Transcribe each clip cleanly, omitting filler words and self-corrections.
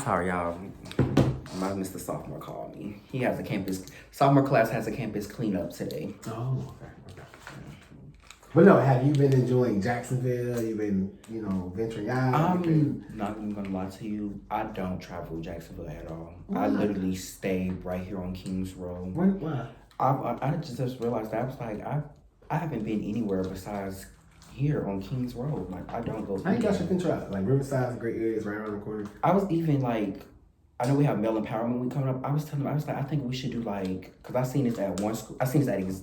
sorry, y'all. My Mr. Sophomore called me. He has a campus. Sophomore class has a campus cleanup today. Oh, okay. But no, have you been enjoying Jacksonville? You've been, venturing out? I'm not even gonna lie to you. I don't travel Jacksonville at all. Why? I literally stay right here on Kings Road. Why? I just realized that I was like, I haven't been anywhere besides here on Kings Road. Like, I don't go. I think y'all should venture out. Like, Riverside's a great area. It's right around the corner. I was even like, I know we have Male Empowerment Week coming up. I was like, I think we should do like, because I seen this at one school. I seen this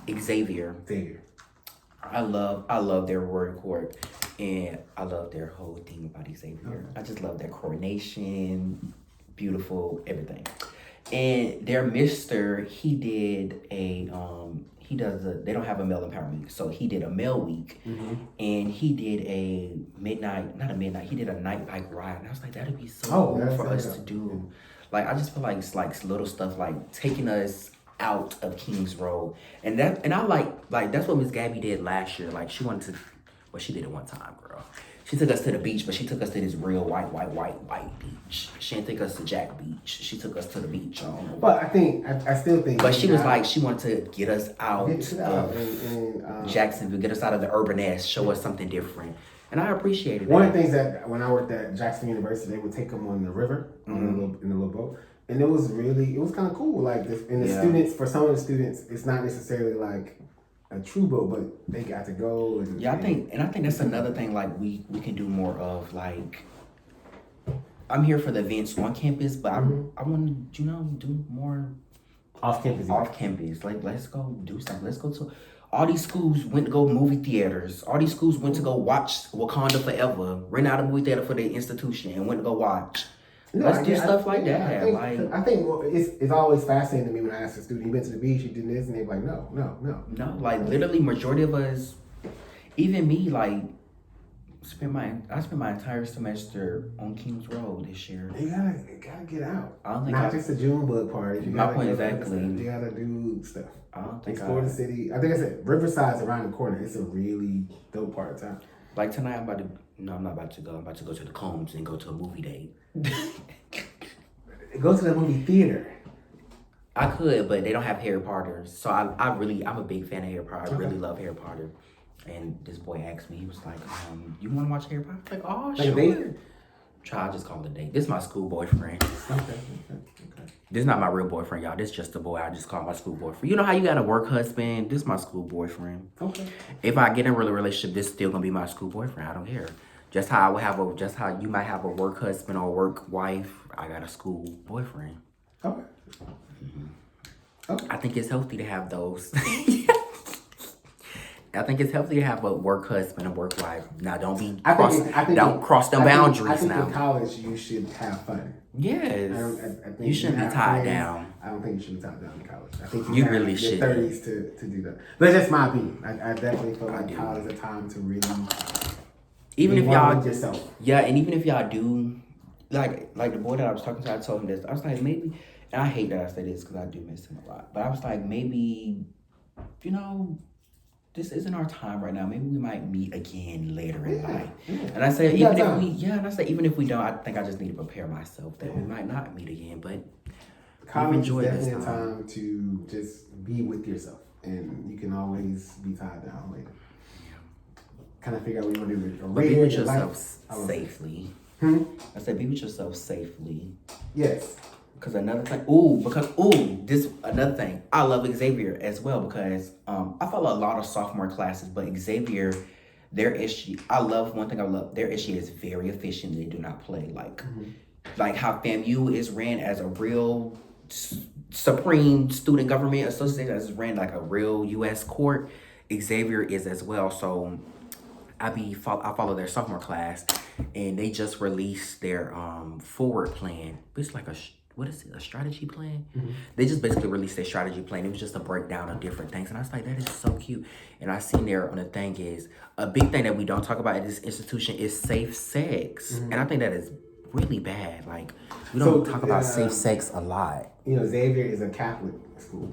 at Xavier. I love their word court, and I love their whole thing about Xavier. I just love their coronation, beautiful, everything. And their mister, he did they don't have a male empowerment week, so he did a male week, and he did he did a night bike ride, and I was like, that'd be so cool for us to do. Like, I just feel like it's like little stuff like taking us out of Kings Road, and I like that's what Miss Gabby did last year. Like, she wanted to, well, she did it one time, girl. She took us to the beach, but she took us to this real white beach. She didn't take us to Jack Beach. She took us to the beach. But I still think. But she was like, she wanted to get us out of Jacksonville, get us out of the urban ass, show us something different. And I appreciated that. One of the things that when I worked at Jacksonville University, they would take them on the river in a little boat. And it was kind of cool. Like, students, for some of the students, it's not necessarily like a true boat, but they got to go. I think that's another thing. Like, we can do more of. Like, I'm here for the events on campus, but I want to do more off campus. Like, let's go do something. Let's go to. All these schools went to go movie theaters. All these schools went to go watch Wakanda Forever. Rent out a movie theater for their institution and went to go watch. Let's do stuff like that. I think it's always fascinating to me when I ask a student, "You been to the beach? You did this?" And they're like, "No." No, like, literally, majority of us, even me, like, I spent my entire semester on Kings Road this year. You gotta get out. I don't think not just a June bug party. My point exactly. You gotta do stuff. I don't think explore the city. I think I said Riverside's around the corner. It's a really dope part of town. Like, tonight, I'm not about to go. I'm about to go to the Combs and go to a movie date. Go to the movie theater. I could, but they don't have Harry Potter. So I'm a big fan of Harry Potter. I really love Harry Potter. And this boy asked me, he was like, you want to watch Harry Potter? I'm like, oh, sure. Try, I just call it a date. This is my school boyfriend. Okay. This is not my real boyfriend, y'all. This is just a boy I just call my school boyfriend. You know how you got a work husband? This is my school boyfriend. Okay. If I get in a real relationship, this is still gonna be my school boyfriend. I don't care. Just how you might have a work husband or work wife, I got a school boyfriend. Okay. Okay. I think it's healthy to have those. I think it's healthy to have a work husband and work wife. Now, don't cross them boundaries. I think in college you should have fun. Yes. I think you shouldn't be tied down. I don't think you should be tied down in college. I think you really should. 30s to do that. But that's my opinion. I definitely feel like college is a time to really even if y'all yourself. Yeah, and even if y'all do, like the boy that I was talking to, I told him this. I was like, maybe, and I hate that I say this because I do miss him a lot. But I was like, maybe, this isn't our time right now. Maybe we might meet again later in life. Yeah. And I said, even if we don't, I think I just need to prepare myself that we might not meet again. But college is definitely a time to just be with yourself, and you can always be tied down later. Kind of figure out what you want to do with your career. Be with yourself safely. I said, be with yourself safely. Yes. Because another thing, another thing, I love Xavier as well because I follow a lot of sophomore classes, but Xavier, their issue, one thing I love, their issue is very efficient. They do not play like how FAMU is ran as a real supreme student government association, is ran like a real U.S. court. Xavier is as well. So I follow their sophomore class, and they just released their forward plan. It's like a strategy plan? Mm-hmm. They just basically released their strategy plan. It was just a breakdown of different things. And I was like, that is so cute. And I seen there on the thing is, a big thing that we don't talk about at this institution is safe sex. Mm-hmm. And I think that is really bad. Like, we don't talk about safe sex a lot. Xavier is a Catholic school.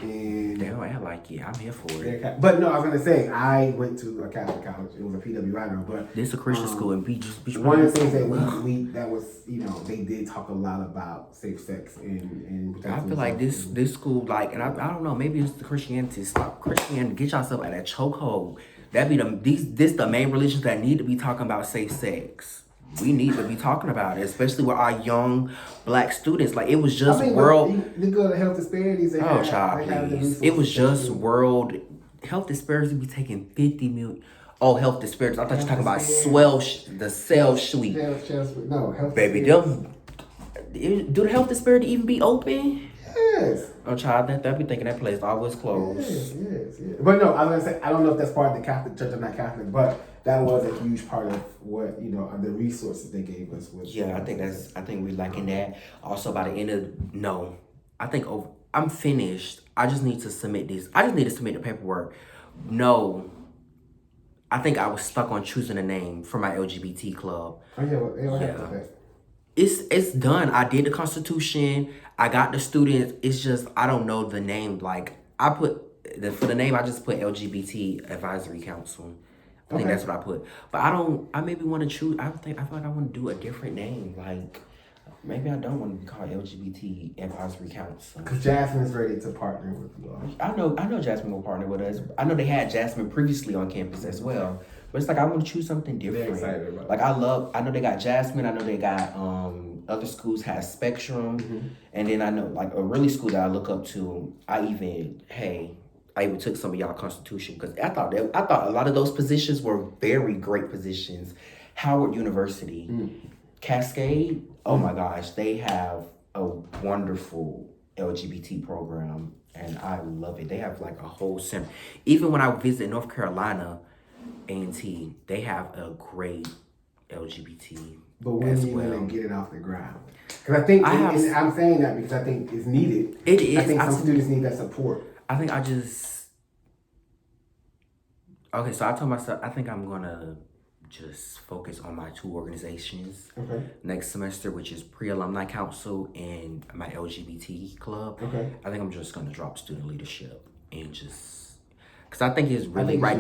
And they don't act like it. I'm here for it. But no, I was gonna say I went to a Catholic college. It was a PWI now, but this is a Christian school, and Beach. One of the things that we that was they did talk a lot about safe sex and I feel like this school, like, and I don't know, maybe it's the Christianity. Stop Christianity. Get yourself out of that chokehold. That be this the main religions that need to be talking about safe sex. We need to be talking about it, especially with our young Black students. Like, it was just world. You go to health disparities. Oh, child, please. It was just world health disparities. We taking 50 million. Oh, health disparities. I thought you were talking about the cell suite. No, health. Baby, do the health disparity even be open? Yes. Oh, child, that be thinking that place always closed. Yes. But no, I was gonna say I don't know if that's part of the Catholic Church. I'm not Catholic, but that was a huge part of what the resources they gave us. I think we're lacking that. Also, by the end of I'm finished. I just need to submit this. I just need to submit the paperwork. No, I think I was stuck on choosing a name for my LGBT club. It's done. I did the Constitution. I got the students. It's just I don't know the name. Like I put for the name, I just put LGBT Advisory Council. I think that's what I put. But I maybe want to choose. I feel like I want to do a different name. Like maybe I don't want to be called LGBT Advisory Council. Because Jasmine's ready to partner with you all. I know Jasmine will partner with us. I know they had Jasmine previously on campus as well. But it's like I want to choose something different. They're excited about like I know they got Jasmine. I know they got other schools has Spectrum, and then I know like a really school that I look up to. I even took some of y'all Constitution because I thought a lot of those positions were very great positions. Howard University, Cascade. Oh my gosh, they have a wonderful LGBT program, and I love it. They have like a whole center. Even when I visit North Carolina, A&T, they have a great LGBT. But when are you going to get it off the ground? Because I think, I'm saying that because I think it's needed. It is. I think some students need that support. I think so I told myself, I think I'm going to just focus on my two organizations next semester, which is Pre-Alumni Council and my LGBT club. I think I'm just going to drop student leadership and just... Because I think it's really, I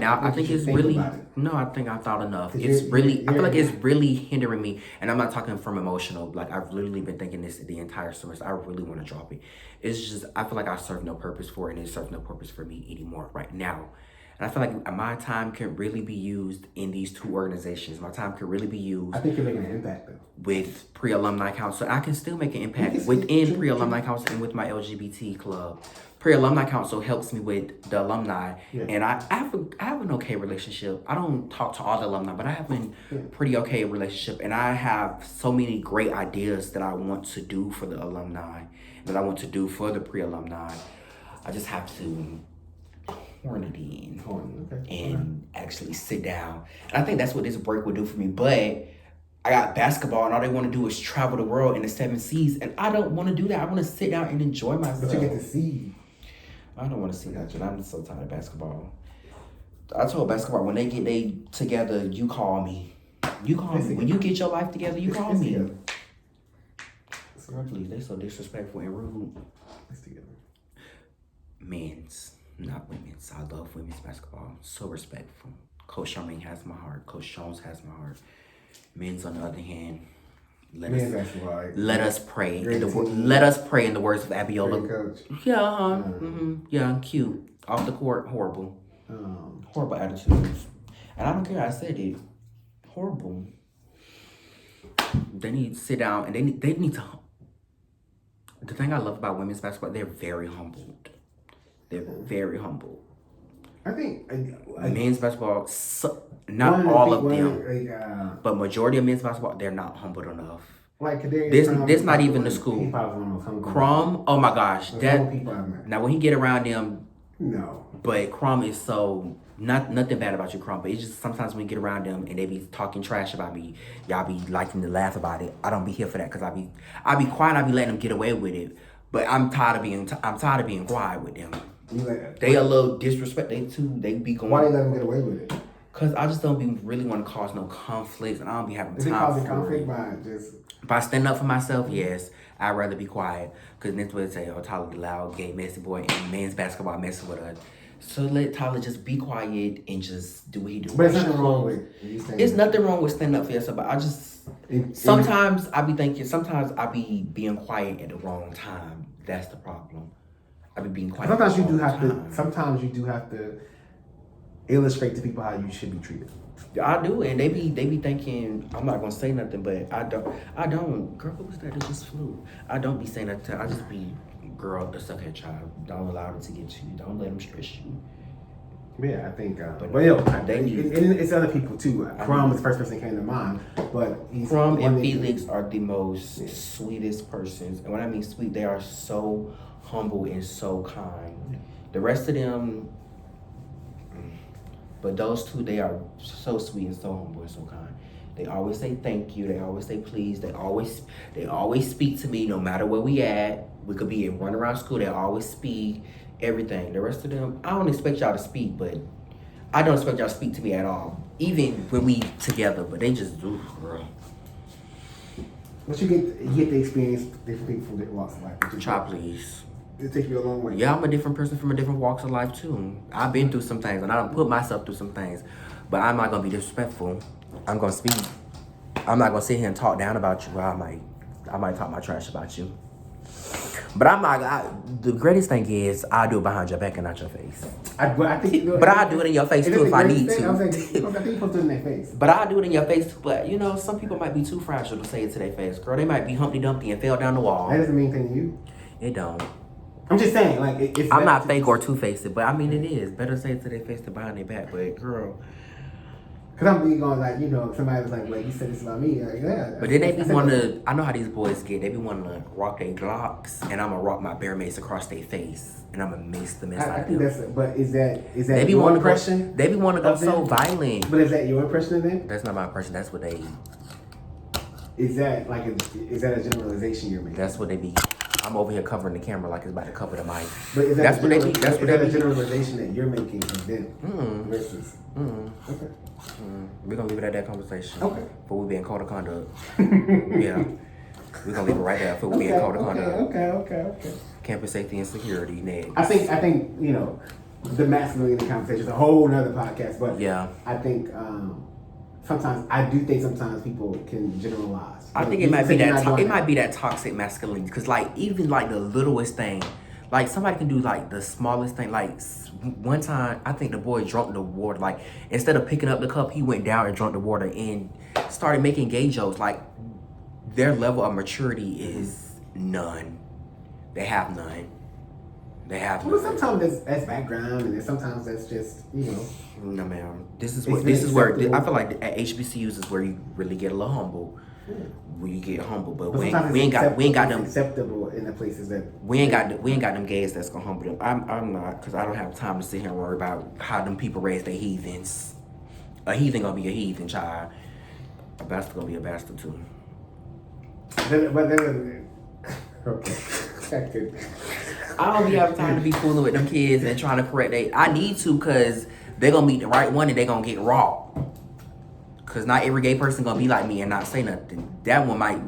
think I've thought enough. It's really, I feel like it's really hindering me. And I'm not talking from emotional. Like, I've literally been thinking this the entire semester. I really want to drop it. It's just, I feel like I serve no purpose for it, and it serves no purpose for me anymore right now. And I feel like my time can really be used in these two organizations. My time can really be used. I think you're making an impact, though. With Pre-Alumni Council. I can still make an impact within Pre-Alumni Council and with my LGBT club. Pre-Alumni Council helps me with the alumni, and I have an okay relationship. I don't talk to all the alumni, but I have a pretty okay relationship, and I have so many great ideas that I want to do for the alumni, that I want to do for the pre-alumni. I just have to horn it in and actually sit down. And I think that's what this break would do for me, but I got basketball, and all they want to do is travel the world in the 7 seas, and I don't want to do that. I want to sit down and enjoy myself. But you get to see. I don't want to see that, and I'm so tired of basketball. I told basketball, when they get together, you call me. You call me. When you get your life together, you call me. Girl, please, they so disrespectful and rude. It's together. Men's, not women's. I love women's basketball. So respectful. Coach Charmaine has my heart. Coach Jones has my heart. Men's, on the other hand, let us pray. Let us pray in the words of Abiola. Coach. Yeah, yeah, cute. Off the court, horrible. Horrible attitudes. And I don't care, I said it. Horrible. They need to sit down, and they need to... The thing I love about women's basketball, they're very humbled. They're very humble. I think men's basketball, not all of them, but majority of men's basketball, they're not humbled enough. Like this not even the school. Crum, oh my gosh, now when he get around them, no. But Crum is so nothing bad about you, Crum, but it's just sometimes when you get around them and they be talking trash about me, y'all be liking to laugh about it. I don't be here for that because I be quiet. I be letting them get away with it, but I'm tired of being quiet with them. They a little disrespect. They be going. Why they let them get away with it? Cause I just don't be really want to cause no conflicts, and I don't be having time for conflict it. By standing up for myself, yes. I'd rather be quiet. Because this would say, oh, Tyler, the loud, gay, messy boy, and men's basketball messing with us. So let Tyler just be quiet and just do what he do. But there's nothing wrong with you saying It's nothing wrong with standing up for yourself, but I just sometimes I be thinking, sometimes I be being quiet at the wrong time. That's the problem. I be being quiet. Sometimes you do have to. Sometimes you do have to illustrate to people how you should be treated. I do, and they be thinking I'm not gonna say nothing, but I don't. Girl, what was that? It just flew. I don't be saying nothing. I just be, girl, the suckhead child. Don't allow them to get you. Don't let them stress you. Yeah, I think. But yo, it's other people too. Crumb is the first person that came to mind, but Crumb and Felix are the most sweetest persons, and when I mean sweet, they are so humble and so kind. The rest of them. But those two, they are so sweet and so humble and so kind. They always say thank you. They always say please. They always speak to me no matter where we at. We could be running around school. They always speak. Everything. The rest of them, I don't expect y'all to speak, but I don't expect y'all to speak to me at all. Even when we together, but they just do, girl. But you get the experience different people from different walks of life. Try please. It takes you a long way. Yeah, I'm a different person from a different walks of life too. I've been through some things and I don't put myself through some things. But I'm not gonna be disrespectful. I'm gonna speak. I'm not gonna sit here and talk down about you. I might talk my trash about you. But I'm not. The greatest thing is I do it behind your back and not your face. I think. But I do it in your face too if I need to. I think you put it in their face. But I do it in your face too. But you know, some people might be too fragile to say it to their face. Girl, they might be Humpty Dumpty and fell down the wall. That doesn't mean anything to you. It don't. I'm just saying, like, it's I'm not fake or two-faced, but I mean it is better to say it to their face than behind their back. But girl. Cause I'm being going like, you know, somebody was like, "Well, you said this about me." Like, yeah. But then they be wanting to. I know how these boys get. They be wanting to rock their Glocks, and I'm gonna rock my Bear Mace across their face, and I'm gonna mace them inside. I think them. that's. But is that they be your impression? They be wanting to go so violent. But is that your impression of them? That's not my impression. That's what they. Is that like is that a generalization you're making? That's what they be. I'm over here covering the camera like it's about to cover the mic. But is that that's what they be. That's what that a generalization that you're making of them versus? Okay. We're gonna leave it at that conversation. Okay. For we being code of conduct. Yeah. We're gonna leave it right there for we being code of conduct. Okay. Campus safety and security next. I think you know the masculinity conversation is a whole nother podcast, but yeah, I think sometimes people can generalize. I think it might be that it might be that toxic masculinity because like even like the littlest thing, like somebody can do like the smallest thing. Like one time, I think the boy drunk the water. Like instead of picking up the cup, he went down and drank the water and started making gay jokes. Like their level of maturity is none. They have none. Well, sometimes that's background, and then sometimes that's just No, ma'am. This is where I feel like at HBCUs is where you really get a little humble. When you get humble, but we ain't got them acceptable in the places that we ain't got them gays that's gonna humble them. I'm not, because I don't have time to sit here and worry about how them people raise their heathens. A heathen gonna be a heathen, child. A bastard gonna be a bastard too. Okay. I don't be having time to be fooling with them kids and trying to correct they. I need to, cause they gonna meet the right one and they gonna get raw. Cause not every gay person gonna be like me and not say nothing. That one might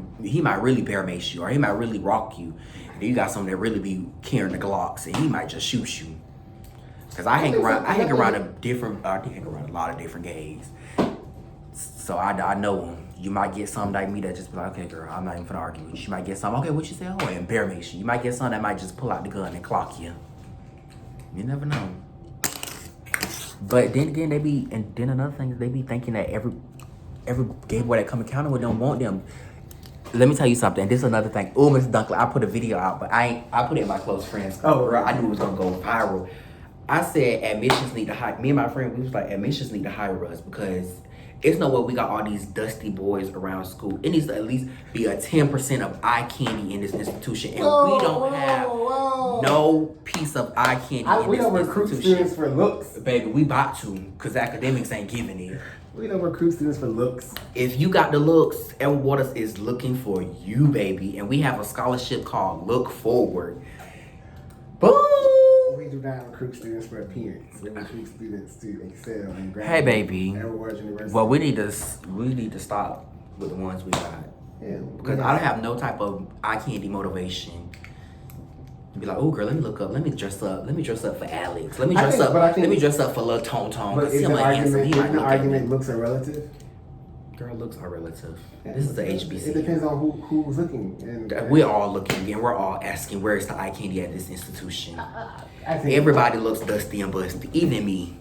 really bear mace you, or he might really rock you. And then you got someone that really be carrying the Glocks, and he might just shoot you. Cause I hang around a lot of different gays, so I know them. You might get some like me that just be like, okay, girl, I'm not even gonna argue with you. You might get some, okay, what you say? Oh, and bear mace you. You might get some that might just pull out the gun and clock you. You never know. But then again, then another thing is they be thinking that every gay boy that come encounter with them want them. Let me tell you something. This is another thing. Oh, Mr. Dunkley, I put a video out, but I put it in my close friends. Oh, girl, I knew it was gonna go viral. I said admissions need to hire. Me and my friend, we was like, admissions need to hire us because it's no way we got all these dusty boys around school. It needs to at least be a 10% of eye candy in this institution, and we don't have no piece of eye candy. We don't recruit students for looks, baby. We about to, cause academics ain't giving it. We don't recruit students for looks. If you got the looks, Edward Waters is looking for you, baby, and we have a scholarship called Look Forward. Boom. We do not recruit students for appearance. We recruit students to excel and graduate. Hey, baby. Edward Waters University. Well, we need to stop with the ones we got. Yeah. Because I don't have no type of eye candy motivation. Be like, oh girl, let me look up. Let me dress up. Let me dress up for Alex. Let me dress up. Let me dress up for Lil Tone Tone. But is the argument looks are relative? Girl, looks are relative. Yeah, this is the HBC. It depends on who's looking. And we're all looking and we're all asking, where is the eye candy at this institution? I think everybody looks dusty and busty, even me.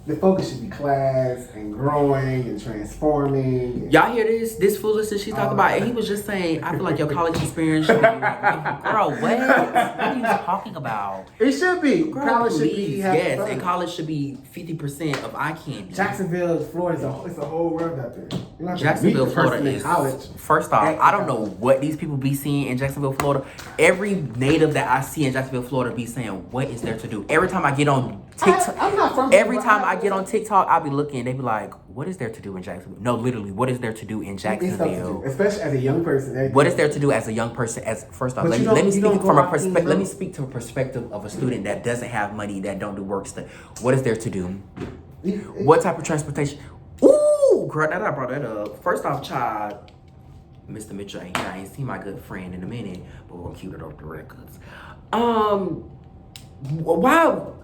The focus should be class and growing and transforming. Y'all hear this foolishness she's talking about? And he was just saying, I feel like your college experience should be girl, what? What are you talking about? It should be. Girl, college please, should be. Yes, and college should be 50% of eye candy. Jacksonville, Florida, it's a whole world out there. Jacksonville, Florida is college. First off, I don't know what these people be seeing in Jacksonville, Florida. Every native that I see in Jacksonville, Florida be saying, what is there to do? Every time I get on TikTok, I'm not from every time I get on TikTok, I'll be looking, they be like, what is there to do in Jacksonville? No, literally, what is there to do in Jacksonville? Especially as a young person. What is there to do as a young person? As first off, let me speak from a perspective. Let me speak to a perspective of a student that doesn't have money, that don't do work stuff. What is there to do? What type of transportation? Ooh, girl, that I brought that up. First off, child, Mr. Mitchell ain't here. I ain't seen my good friend in a minute, but we're gonna keep it off the records.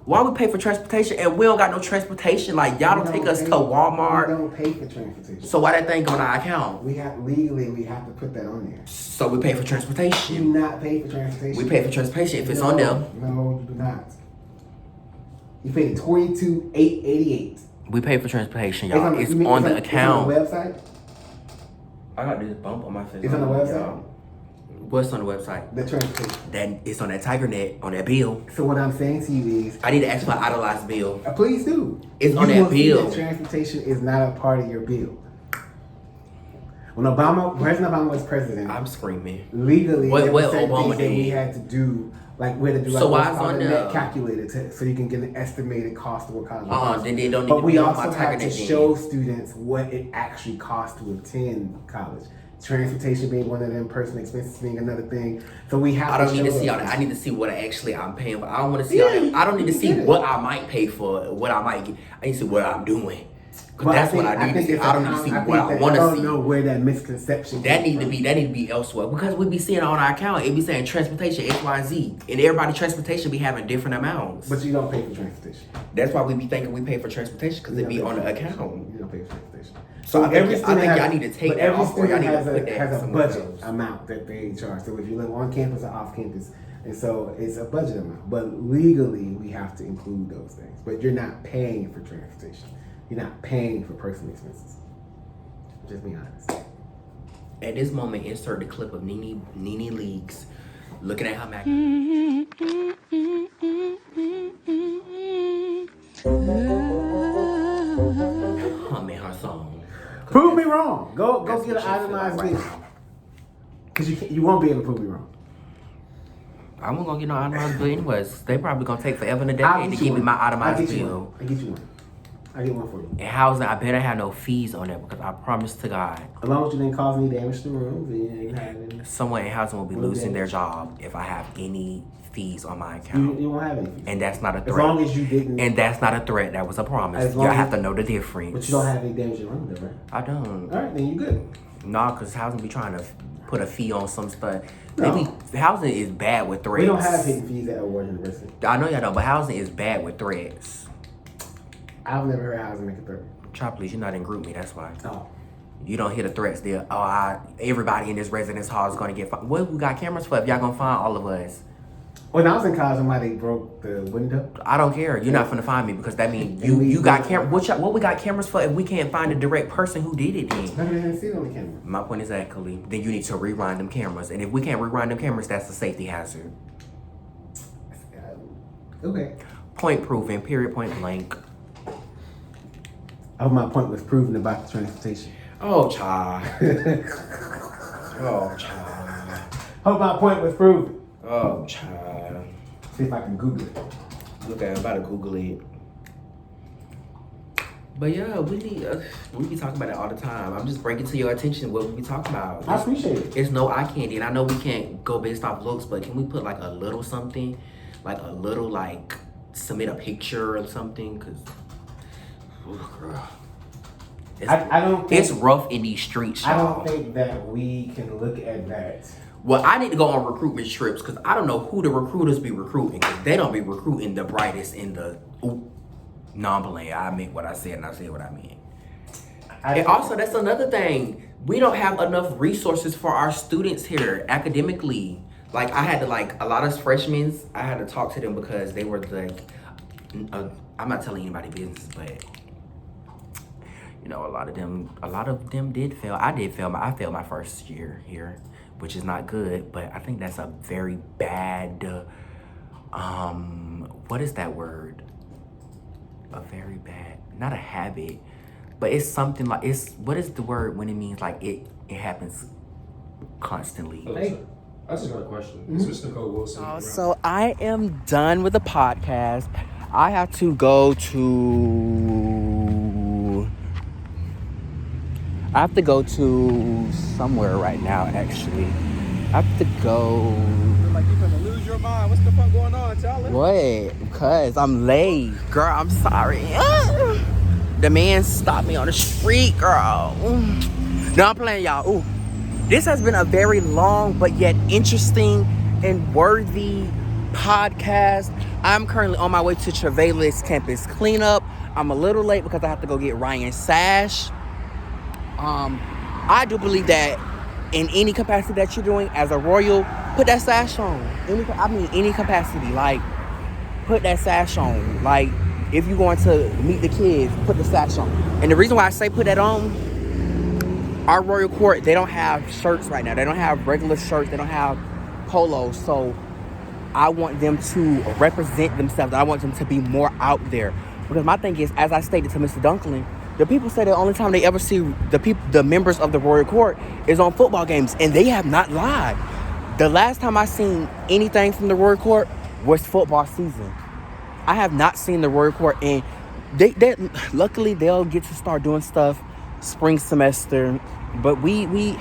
Why we pay for transportation and we don't got no transportation? Like y'all don't take us to Walmart. We don't pay for transportation. So why that thing go on our account? We have to put that on there. So we pay for transportation. You do not pay for transportation. We pay for transportation if it's on there. No, you do not. You pay $22,888. We pay for transportation, y'all. It's on the account. It's on the website. I got this bump on my face. It's on the website. What's on the website? The transportation. That it's on that TigerNet, on that bill. So what I'm saying to you is, I need to ask for an idolized bill. Please do. It's on that bill. That transportation is not a part of your bill. When President Obama was president, I'm screaming. Legally, what Obama did? We had to do we had to do so why is on the net calculator so you can get an estimated cost of what college. Then they don't need but to we be also on my have to TigerNet show students what it actually costs to attend college. Transportation being one of them, personal expenses being another thing. So we have. I don't need to see all that. I need to see what I'm paying for. I don't want to see all that. I don't need to see what I might pay for, what I might get. I need to see what I'm doing. Because that's what I need to see. I don't need to see what I want to see. I don't know where that misconception. That need to be elsewhere, because we be seeing on our account. It be saying transportation XYZ, and everybody transportation be having different amounts. But you don't pay for transportation. That's why we be thinking we pay for transportation, because it be on the account. You don't pay for transportation. So I think y'all need to take that off, or y'all need to put that has a budget amount that they charge. So if you live on campus or off campus, and so it's a budget amount. But legally, we have to include those things. But you're not paying for transportation. You're not paying for personal expenses. Just be honest. At this moment, insert the clip of Nene Leakes looking at her Mac. Humming her song. Prove me wrong. Go get an itemized bill. Because you won't be able to prove me wrong. I won't gonna get no itemized bill anyways. They probably gonna take forever and a decade to give me my itemized bill. I get you one. I get one for you. And housing, I better have no fees on that, because I promise to God. As long as you didn't cause any damage to the rooms, someone in housing will be losing their job if I have any fees on my account. You won't have any fees. And that's not a threat. As long as you didn't. And that's not a threat. That was a promise. Y'all have to know the difference. But you don't have any damage in your room, though, right? I don't. All right, then you good. Nah, because housing be trying to put a fee on some stuff. No. Housing is bad with threats. We don't have hidden fees at Award University. I know y'all don't, but housing is bad with threats. I've never heard housing make a threat. Try please, you're not in group me, that's why. Oh. You don't hear the threats there. Everybody in this residence hall is gonna get fined. What we got cameras for if y'all gonna find all of us? When I was in college, somebody broke the window. I don't care. You're not finna find me, because that means you got camera. What we got cameras for if we can't find the direct person who did it then? Maybe they didn't see it on the camera. My point is exactly. Then you need to rewind them cameras. And if we can't rewind them cameras, that's a safety hazard. Okay. Point proven, period, point blank. I hope my point was proven about the transportation. Oh, child. Oh, child. Hope my point was proven. Oh, child. See if I can Google it. Okay, I'm about to Google it. But yeah, we be talking about it all the time. I'm just bringing to your attention what we be talking about. I appreciate it. It's no eye candy, and I know we can't go based off looks, but can we put like a little something, like a little submit a picture or something? Cause, girl, I don't think, it's rough in these streets, I y'all. don't think that we can look at that. Well, I need to go on recruitment trips because I don't know who the recruiters be recruiting because they don't be recruiting the brightest in the. No, I'm playing. I meant what I said and I said what I meant. And also, that's another thing. We don't have enough resources for our students here academically. Like, I had to, like, a lot of freshmen, I had to talk to them because they were, like, I'm not telling anybody business, but, you know, a lot of them did fail. I failed my first year here, which is not good, but I think that's a very bad, what is that word? A very bad, not a habit, but it's something like, what is the word when it means like it happens constantly? Hey, I just got a question. Is Miss Nicole Wilson? So I am done with the podcast. I have to go to somewhere right now, actually. I have to go. Like you gonna lose your mind. What's the fuck going on, Charlie? What? Because I'm late. Girl, I'm sorry. The man stopped me on the street, girl. No, I'm playing, y'all. Ooh. This has been a very long but yet interesting and worthy podcast. I'm currently on my way to Travailis campus cleanup. I'm a little late because I have to go get Ryan's sash. I do believe that in any capacity that you're doing as a royal, put that sash on. Any capacity. Like, put that sash on. Like, if you're going to meet the kids, put the sash on. And the reason why I say put that on, our royal court, they don't have shirts right now. They don't have regular shirts. They don't have polos. So I want them to represent themselves. I want them to be more out there. Because my thing is, as I stated to Mr. Dunklin, the people say the only time they ever see the members of the royal court is on football games. And they have not lied. The last time I seen anything from the royal court was football season. I have not seen the royal court. And they luckily, they'll get to start doing stuff spring semester, but we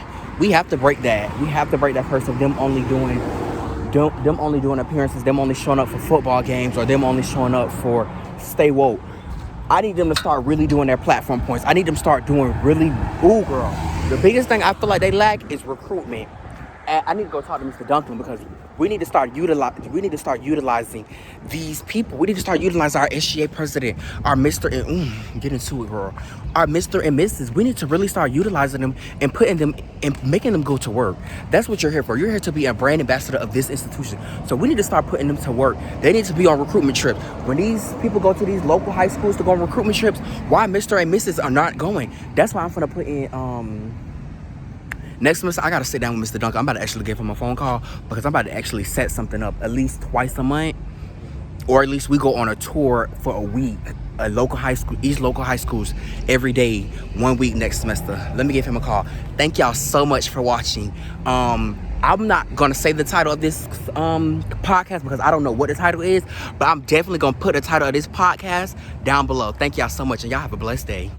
have to break that. We have to break that curse of them only doing appearances, them only showing up for football games, or them only showing up for Stay Woke. I need them to start really doing their platform points. I need them to start doing really, girl. The biggest thing I feel like they lack is recruitment. And I need to go talk to Mr. Duncan because we need to start utilizing these people. We need to start utilizing our SGA president, our Mr. and get into it, girl. Our Mr. and Mrs. We need to really start utilizing them and putting them and making them go to work. That's what you're here for. You're here to be a brand ambassador of this institution. So we need to start putting them to work. They need to be on recruitment trips. When these people go to these local high schools to go on recruitment trips, why Mr. and Mrs. are not going? That's why I'm gonna put in next semester, I gotta sit down with Mr. Duncan. I'm about to actually give him a phone call because I'm about to actually set something up at least twice a month, or at least we go on a tour for a week, a local high school, each local high schools every day, 1 week next semester. Let me give him a call. Thank y'all so much for watching. I'm not gonna say the title of this podcast because I don't know what the title is, but I'm definitely gonna put the title of this podcast down below. Thank y'all so much, and y'all have a blessed day.